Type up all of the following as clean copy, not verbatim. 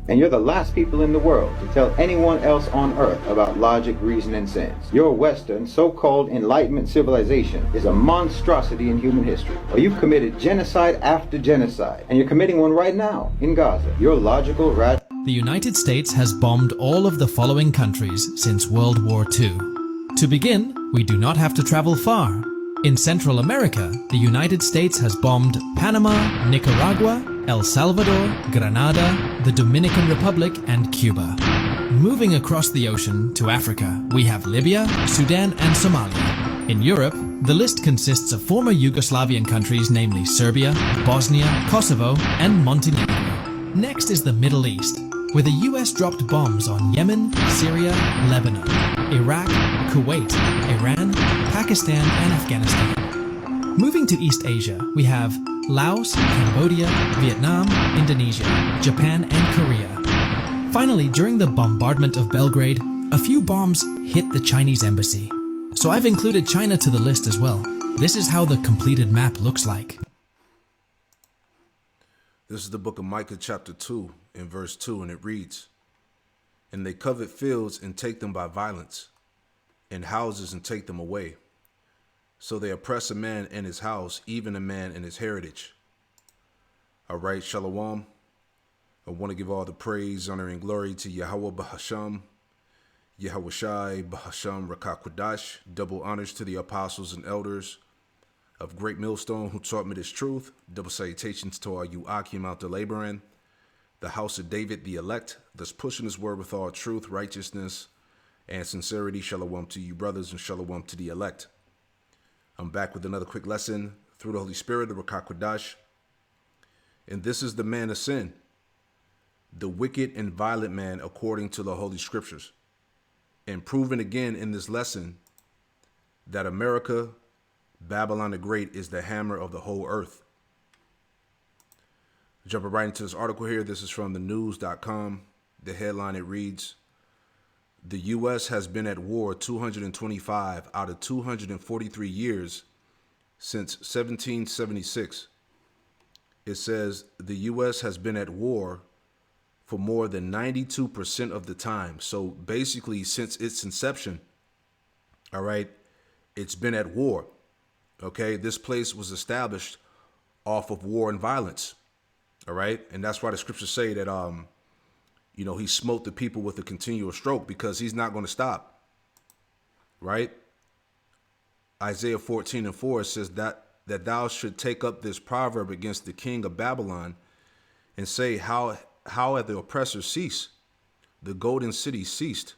And you're the last people in the world to tell anyone else on earth about logic, reason, and sense. Your Western, so-called Enlightenment civilization is a monstrosity in human history. Well, you've committed genocide after genocide, and you're committing one right now in Gaza. Your logical, The United States has bombed all of the following countries since World War II. To begin, we do not have to travel far. In Central America, the United States has bombed Panama, Nicaragua, El Salvador, Grenada, the Dominican Republic, and Cuba. Moving across the ocean to Africa, we have Libya, Sudan, and Somalia. In Europe, the list consists of former Yugoslavian countries, namely Serbia, Bosnia, Kosovo, and Montenegro. Next is the Middle East, where the US dropped bombs on Yemen, Syria, Lebanon, Iraq, Kuwait, Iran, Pakistan, and Afghanistan. Moving to East Asia, we have Laos, Cambodia, Vietnam, Indonesia, Japan, and Korea. Finally, during the bombardment of Belgrade, a few bombs hit the Chinese embassy. So I've included China to the list as well. This is how the completed map looks like. This is the book of Micah chapter 2 and verse 2, and it reads, "And they covet fields and take them by violence, and houses and take them away. So they oppress a man in his house, even a man in his heritage." All right, Shalom. I want to give all the praise, honor, and glory to Yahweh Bahasham, Yahweh Shai Bahasham Rakakwadash. Double honors to the apostles and elders of Great Millstone who taught me this truth. Double salutations to all you Akim out there laboring, the house of David, the elect, thus pushing his word with all truth, righteousness, and sincerity. Shalom to you brothers, and shalom to the elect. I'm back with another quick lesson through the Holy Spirit, the Rakakwadash. And this is the man of sin, the wicked and violent man according to the Holy Scriptures. And proven again in this lesson that America, Babylon the Great, is the hammer of the whole earth. Jumping right into this article here. This is from the news.com. The headline, it reads, "The U.S. has been at war 225 out of 243 years since 1776. It says the U.S. has been at war for more than 92% of the time. So basically, since its inception, all right, it's been at war. Okay, this place was established off of war and violence. All right, and that's why the scriptures say that he smote the people with a continual stroke, because he's not going to stop. Right? Isaiah 14:4 says that thou should take up this proverb against the king of Babylon and say, how hath the oppressor ceased? The golden city ceased.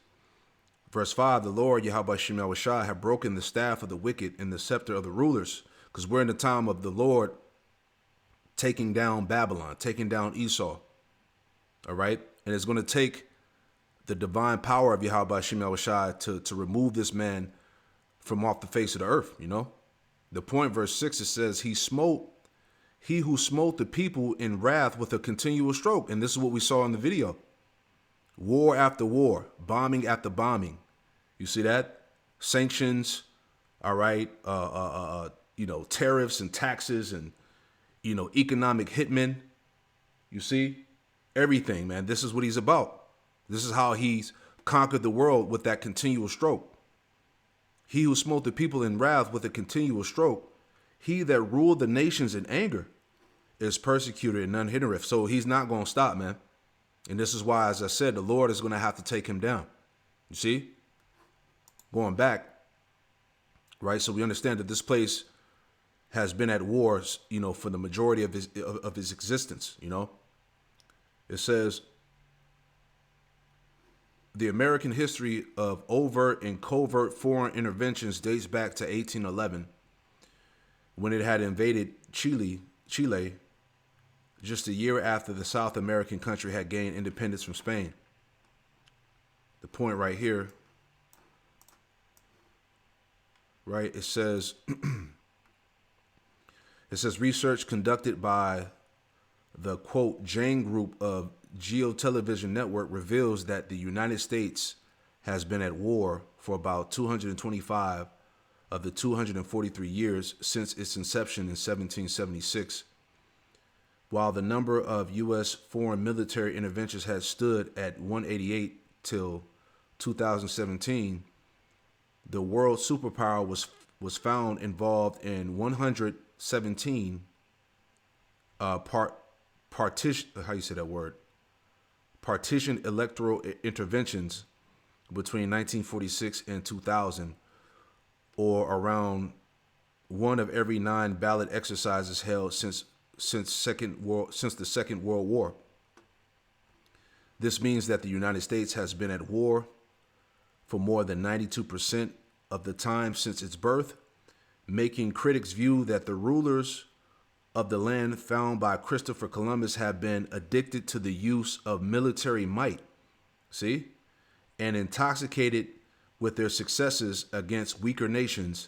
Verse 5, the Lord, Yahweh Shemel Shai, have broken the staff of the wicked and the scepter of the rulers, because we're in the time of the Lord taking down Babylon, taking down Esau. All right? And it's going to take the divine power of Yahweh Shemel Shai to remove this man from off the face of the earth, The point, verse 6, it says, he who smote the people in wrath with a continual stroke. And this is what we saw in the video. War after war, bombing after bombing. You see that? Sanctions, all right, tariffs and taxes and, economic hitmen. You see? Everything, man. This is what he's about. This is how he's conquered the world, with that continual stroke. He who smote the people in wrath with a continual stroke, he that ruled the nations in anger, is persecuted and none hindereth. So he's not going to stop, man. And this is why, as I said, the Lord is going to have to take him down. You see? Going back, right? So we understand that this place has been at war, for the majority of his existence, It says, the American history of overt and covert foreign interventions dates back to 1811, when it had invaded Chile, just a year after the South American country had gained independence from Spain. The point right here, right, it says, research conducted by the, quote, Jane Group of Geotelevision Network reveals that the United States has been at war for about 225 of the 243 years since its inception in 1776. while the number of U.S. foreign military interventions had stood at 188 till 2017, the world superpower was found involved in 117 partition how you say that word partition electoral interventions between 1946 and 2000, or around one of every 9 ballot exercises held since the Second World War. This means that the United States has been at war for more than 92% of the time since its birth, making critics view that the rulers of the land found by Christopher Columbus have been addicted to the use of military might, see, and intoxicated with their successes against weaker nations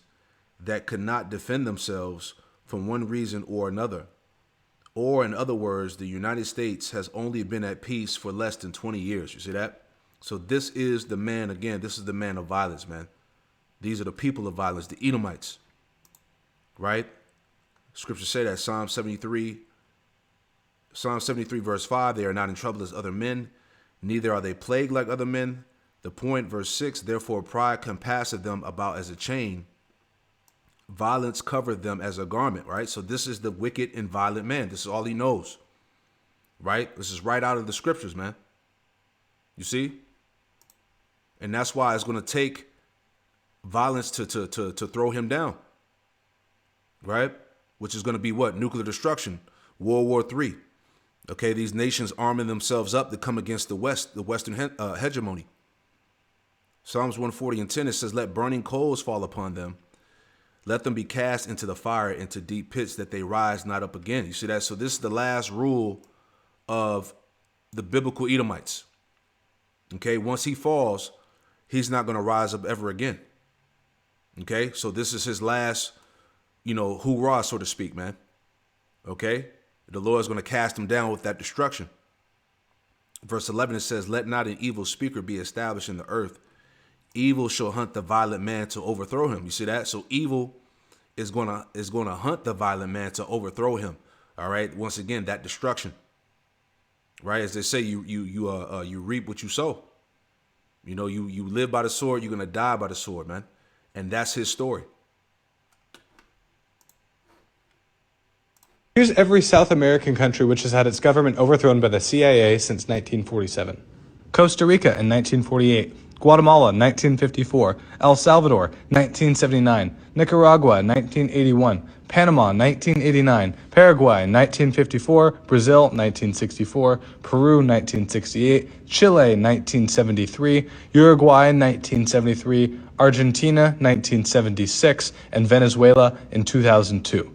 that could not defend themselves from one reason or another. Or in other words, the United States has only been at peace for less than 20 years. You see that? So this is the man, again, this is the man of violence, man. These are the people of violence, the Edomites, right? Scriptures say that Psalm 73 verse 5, they are not in trouble as other men, neither are they plagued like other men. The point, verse 6, therefore pride compasseth them about as a chain, violence covered them as a garment, right? So this is the wicked and violent man. This is all he knows, right? This is right out of the scriptures, man. You see? And that's why it's going to take violence to throw him down, right? Which is going to be what? Nuclear destruction, World War III. Okay, these nations arming themselves up to come against the West, the Western hegemony. Psalms 140:10, it says, let burning coals fall upon them. Let them be cast into the fire, into deep pits, that they rise not up again. You see that? So this is the last rule of the biblical Edomites. Okay, once he falls, he's not going to rise up ever again. Okay, so this is his last, hoorah, so to speak, man. Okay, the Lord's going to cast him down with that destruction. Verse 11, it says, let not an evil speaker be established in the earth. Evil shall hunt the violent man to overthrow him. You see that? So evil is gonna hunt the violent man to overthrow him. All right. Once again, that destruction. Right, as they say, you reap what you sow. You live by the sword, you're gonna die by the sword, man. And that's his story. Here's every South American country which has had its government overthrown by the CIA since 1947. Costa Rica in 1948. Guatemala, 1954, El Salvador, 1979, Nicaragua, 1981, Panama, 1989, Paraguay, 1954, Brazil, 1964, Peru, 1968, Chile, 1973, Uruguay, 1973, Argentina, 1976, and Venezuela in 2002.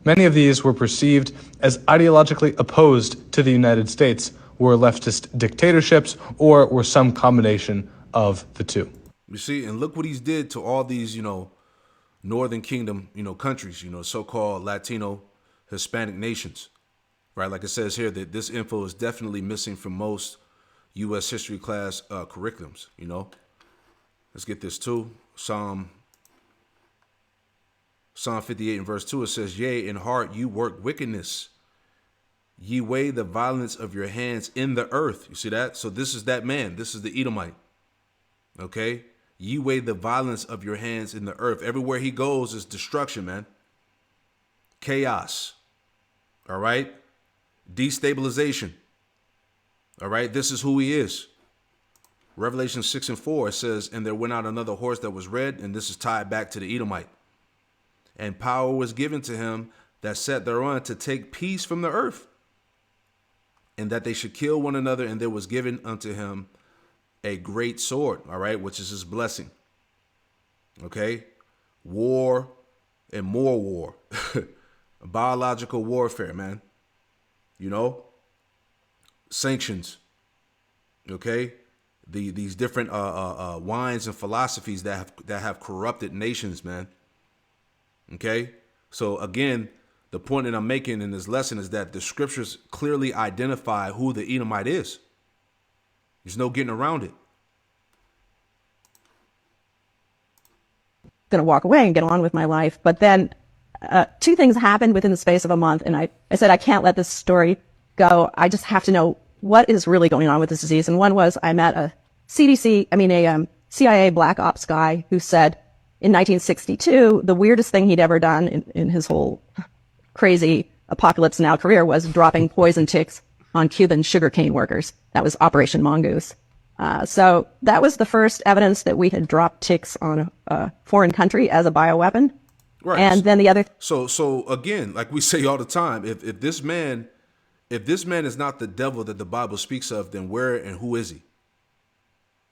Many of these were perceived as ideologically opposed to the United States, were leftist dictatorships, or were some combination of the two. You see, and look what he's did to all these, Northern Kingdom, countries, so-called Latino, Hispanic nations, right? Like it says here that this info is definitely missing from most U.S. history class curriculums, Let's get this too. Psalm 58 and verse 2, it says, yea, in heart you work wickedness. Ye weigh the violence of your hands in the earth. You see that? So this is that man. This is the Edomite. Okay? Ye weigh the violence of your hands in the earth. Everywhere he goes is destruction, man. Chaos. All right? Destabilization. All right? This is who he is. Revelation 6 and 4, it says, and there went out another horse that was red, and this is tied back to the Edomite. And power was given to him that sat thereon to take peace from the earth, and that they should kill one another, and there was given unto him a great sword, all right, which is his blessing. Okay? War and more war. Biological warfare, man. Sanctions. Okay? These different wines and philosophies that have corrupted nations, man. Okay? So again, the point that I'm making in this lesson is that the scriptures clearly identify who the Edomite is. There's no getting around it. Going to walk away and get on with my life. But then two things happened within the space of a month. And I said, I can't let this story go. I just have to know what is really going on with this disease. And one was I met a CIA Black Ops guy who said in 1962, the weirdest thing he'd ever done in his whole crazy apocalypse now career was dropping poison ticks on Cuban sugarcane workers. That was Operation Mongoose. So that was the first evidence that we had dropped ticks on a foreign country as a bioweapon. Right. And then the other. So again, like we say all the time, if this man is not the devil that the Bible speaks of, then where and who is he?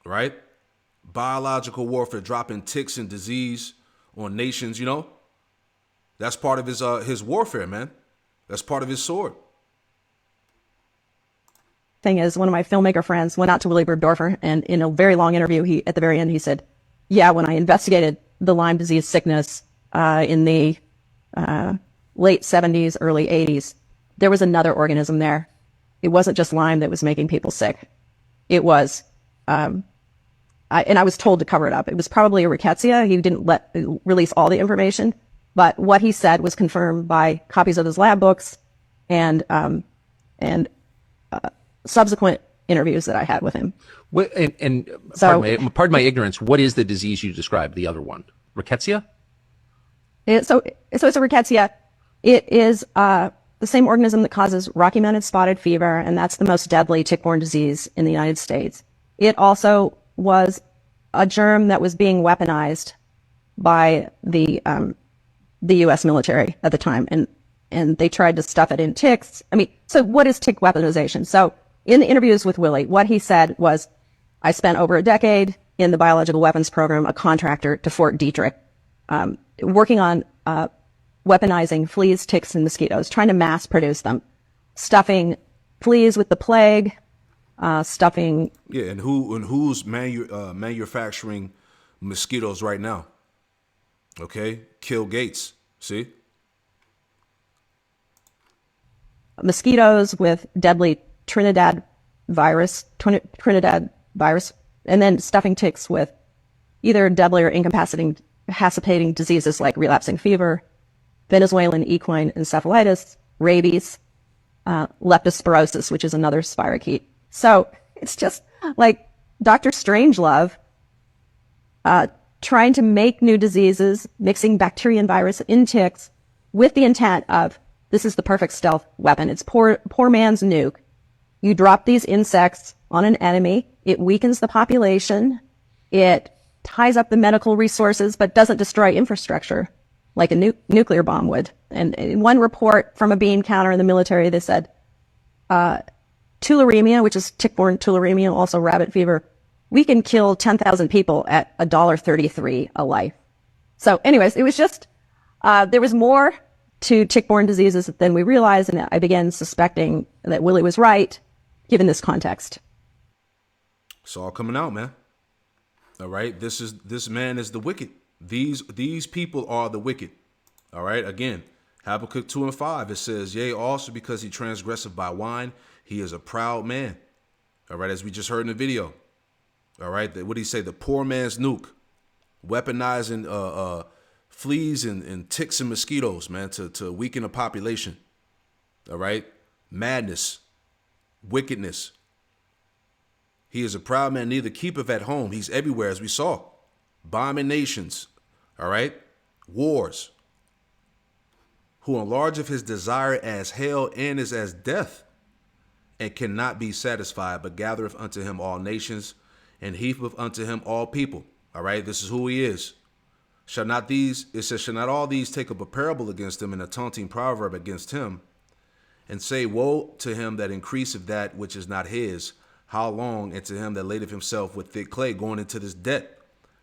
Right? Biological warfare, dropping ticks and disease on nations, that's part of his warfare, man. That's part of his sword. Thing is, one of my filmmaker friends went out to Willy Bergdorfer, and in a very long interview, at the very end, he said, yeah, when I investigated the Lyme disease sickness in the late 70s, early 80s, there was another organism there. It wasn't just Lyme that was making people sick. It was, and I was told to cover it up. It was probably a rickettsia. He didn't release all the information, but what he said was confirmed by copies of his lab books and subsequent interviews that I had with him. Pardon my ignorance, what is the disease you described, the other one? Rickettsia? So it's a rickettsia. It is the same organism that causes Rocky Mountain spotted fever, and that's the most deadly tick-borne disease in the United States. It also was a germ that was being weaponized by the U.S. military at the time, and they tried to stuff it in ticks. So what is tick weaponization? So in the interviews with Willie, what he said was, I spent over a decade in the biological weapons program, a contractor to Fort Detrick, working on weaponizing fleas, ticks, and mosquitoes, trying to mass produce them, stuffing fleas with the plague, stuffing. Yeah, and who's manufacturing mosquitoes right now? Okay, Kill Gates. See, mosquitoes with deadly Trinidad virus, and then stuffing ticks with either deadly or incapacitating diseases like relapsing fever, Venezuelan equine encephalitis, rabies, leptospirosis, which is another spirochete. So it's just like Dr. Strangelove trying to make new diseases, mixing bacteria and virus in ticks with the intent of, this is the perfect stealth weapon. It's poor man's nuke. You drop these insects on an enemy, it weakens the population, it ties up the medical resources, but doesn't destroy infrastructure like a nuclear bomb would. And in one report from a bean counter in the military, they said, tularemia, which is tick-borne tularemia, also rabbit fever, we can kill 10,000 people at $1.33 a life. So anyways, it was just, there was more to tick-borne diseases than we realized, and I began suspecting that Willie was right, given this context. It's all coming out, man. All right, this man is the wicked. These people are the wicked. All right, again, Habakkuk 2:5, it says, yea, also because he transgresseth by wine, he is a proud man. All right, as we just heard in the video. All right, what did he say? The poor man's nuke, weaponizing fleas and ticks and mosquitoes, man, to weaken the population. All right, madness, wickedness. He is a proud man, neither keepeth at home. He's everywhere, as we saw. Bombing nations, all right? Wars. Who enlargeth his desire as hell and is as death, and cannot be satisfied, but gathereth unto him all nations, and heapeth unto him all people. All right, this is who he is. Shall not all these take up a parable against him, and a taunting proverb against him, and say, woe to him that increaseth that which is not his, how long, and to him that ladeth himself with thick clay, going into this debt.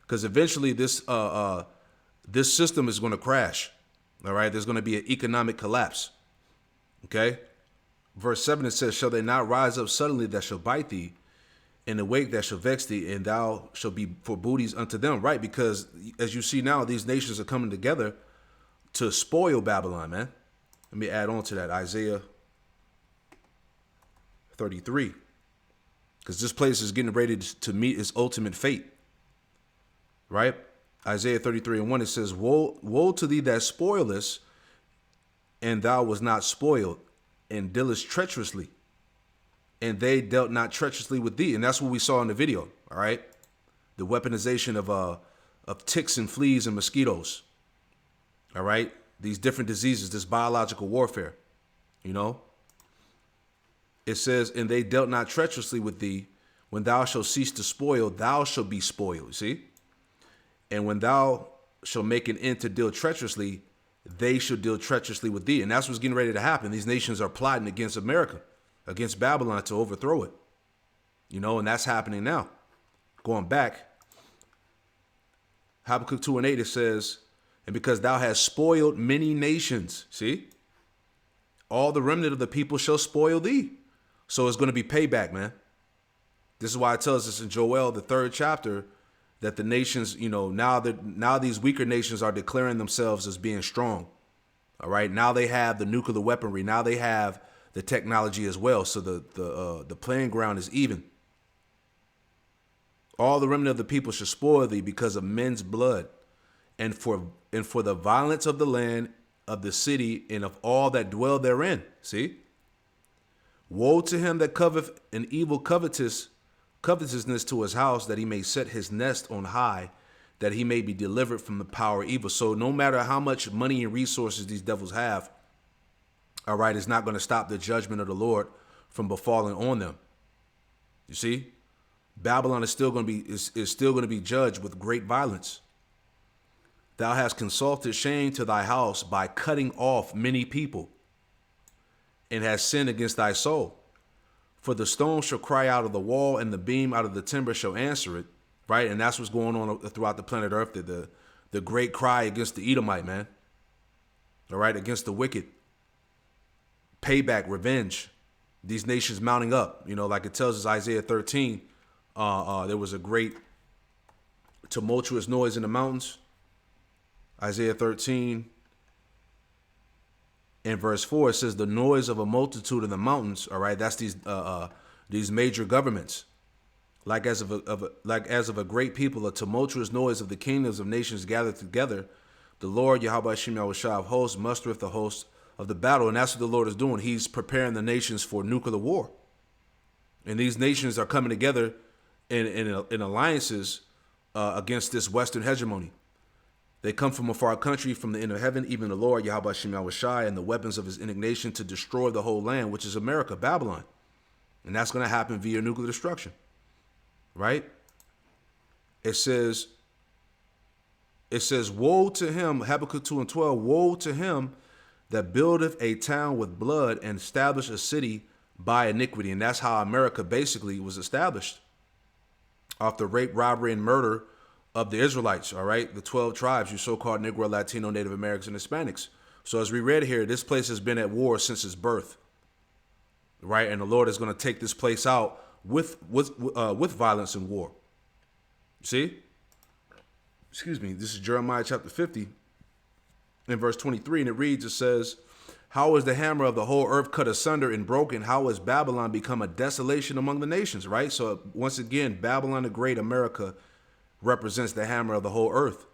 Because eventually this system is going to crash. All right, there's going to be an economic collapse. Okay, verse 7, it says, shall they not rise up suddenly that shall bite thee, and awake that shall vex thee, and thou shalt be for booties unto them. Right, because as you see now, these nations are coming together to spoil Babylon, man. Let me add on to that, Isaiah 33. Because this place is getting ready to meet its ultimate fate. Right? Isaiah 33:1, it says, woe to thee that spoilest, and thou was not spoiled, and dealest treacherously, and they dealt not treacherously with thee. And that's what we saw in the video. All right, the weaponization of ticks and fleas and mosquitoes. All right, these different diseases, this biological warfare. You know, it says, and they dealt not treacherously with thee. When thou shalt cease to spoil, thou shalt be spoiled. See, and when thou shalt make an end to deal treacherously, they shall deal treacherously with thee. And that's what's getting ready to happen. These nations are plotting against America, against Babylon, to overthrow it. You know, and that's happening now. Going back, Habakkuk 2:8, it says, and because thou hast spoiled many nations, see, all the remnant of the people shall spoil thee. So it's going to be payback, man. This is why it tells us in Joel, the 3rd chapter, that the nations, you know, now these weaker nations are declaring themselves as being strong. All right. Now they have the nuclear weaponry. Now they have the technology as well. So the playing ground is even. All the remnant of the people shall spoil thee because of men's blood, and for the violence of the land, of the city, and of all that dwell therein. See? Woe to him that coveteth an evil covetousness to his house, that he may set his nest on high, that he may be delivered from the power of evil. So no matter how much money and resources these devils have, all right, it's not going to stop the judgment of the Lord from befalling on them. You see, Babylon is still going to be judged with great violence. Thou hast consulted shame to thy house by cutting off many people, and hast sinned against thy soul. For the stone shall cry out of the wall, and the beam out of the timber shall answer it. Right? And that's what's going on throughout the planet Earth, the great cry against the Edomite, man. All right? Against the wicked. Payback, revenge. These nations mounting up. You know, like it tells us, Isaiah 13, there was a great tumultuous noise in the mountains. Isaiah 13, in verse 4, it says, the noise of a multitude in the mountains. All right, that's these major governments, like as of a great people, a tumultuous noise of the kingdoms of nations gathered together. The Lord Yahweh Shem Yahushua of hosts mustereth the host of the battle, and that's what the Lord is doing. He's preparing the nations for nuclear war, and these nations are coming together in alliances against this Western hegemony. They come from a far country, from the end of heaven, even the Lord, Yahweh Shem Yahushua, and the weapons of his indignation to destroy the whole land, which is America, Babylon. And that's going to happen via nuclear destruction. Right? It says, woe to him, Habakkuk 2:12, woe to him that buildeth a town with blood and establish a city by iniquity. And that's how America basically was established. Off the rape, robbery, and murder of the Israelites, all right? The 12 tribes, you so-called Negro, Latino, Native Americans, and Hispanics. So as we read here, this place has been at war since its birth, right? And the Lord is going to take this place out with violence and war. See? Excuse me. This is Jeremiah chapter 50 in verse 23, and it reads, it says, how is the hammer of the whole earth cut asunder and broken? How has Babylon become a desolation among the nations, right? So once again, Babylon the Great, America, represents the hammer of the whole earth.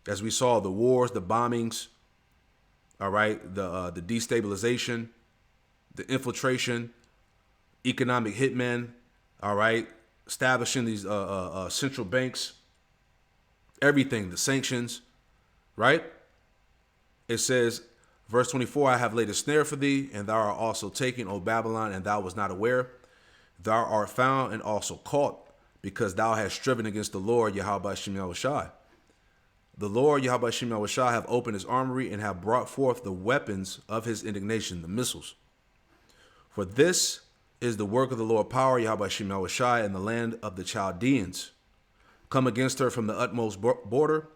As we saw, the wars, the bombings, all right, the destabilization, the infiltration, economic hitmen, all right, establishing these central banks, everything, the sanctions, right? It says, verse 24, I have laid a snare for thee, and thou art also taken, O Babylon, and thou was not aware. Thou art found and also caught, because thou hast striven against the Lord Yahweh Shem Yahushua. The Lord Yahweh Shem Yahushua have opened his armory and have brought forth the weapons of his indignation, the missiles. For this is the work of the Lord power, Yahweh Shem Yahushua, in the land of the Chaldeans. Come against her from the utmost border,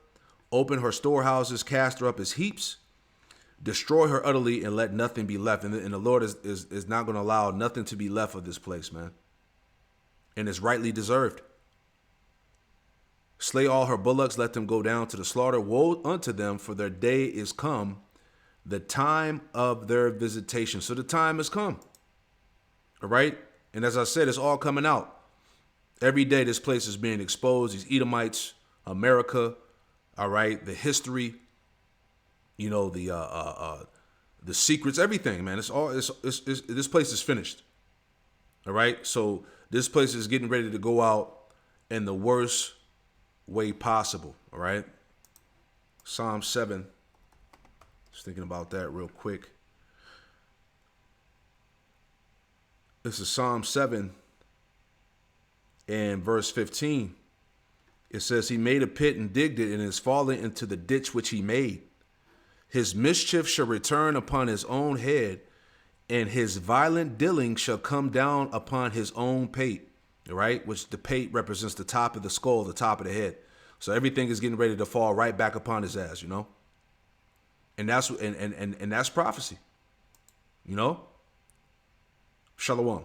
open her storehouses, cast her up as heaps, destroy her utterly, and let nothing be left. And the Lord is not going to allow nothing to be left of this place, man. And it's rightly deserved. Slay all her bullocks, let them go down to the slaughter. Woe unto them, for their day is come, the time of their visitation. So the time has come. All right? And as I said, it's all coming out. Every day this place is being exposed. These Edomites, America, all right, the history, you know, the secrets, everything, man. It's all, this place is finished. All right. So this place is getting ready to go out in the worst way possible. All right. Psalm 7. Just thinking about that real quick. This is Psalm 7 and verse 15. It says, he made a pit and digged it and is fallen into the ditch which he made. His mischief shall return upon his own head, and his violent dealing shall come down upon his own pate. All right, which the pate represents the top of the skull, the top of the head. So everything is getting ready to fall right back upon his ass, you know. And that's and that's prophecy, you know. Shalom.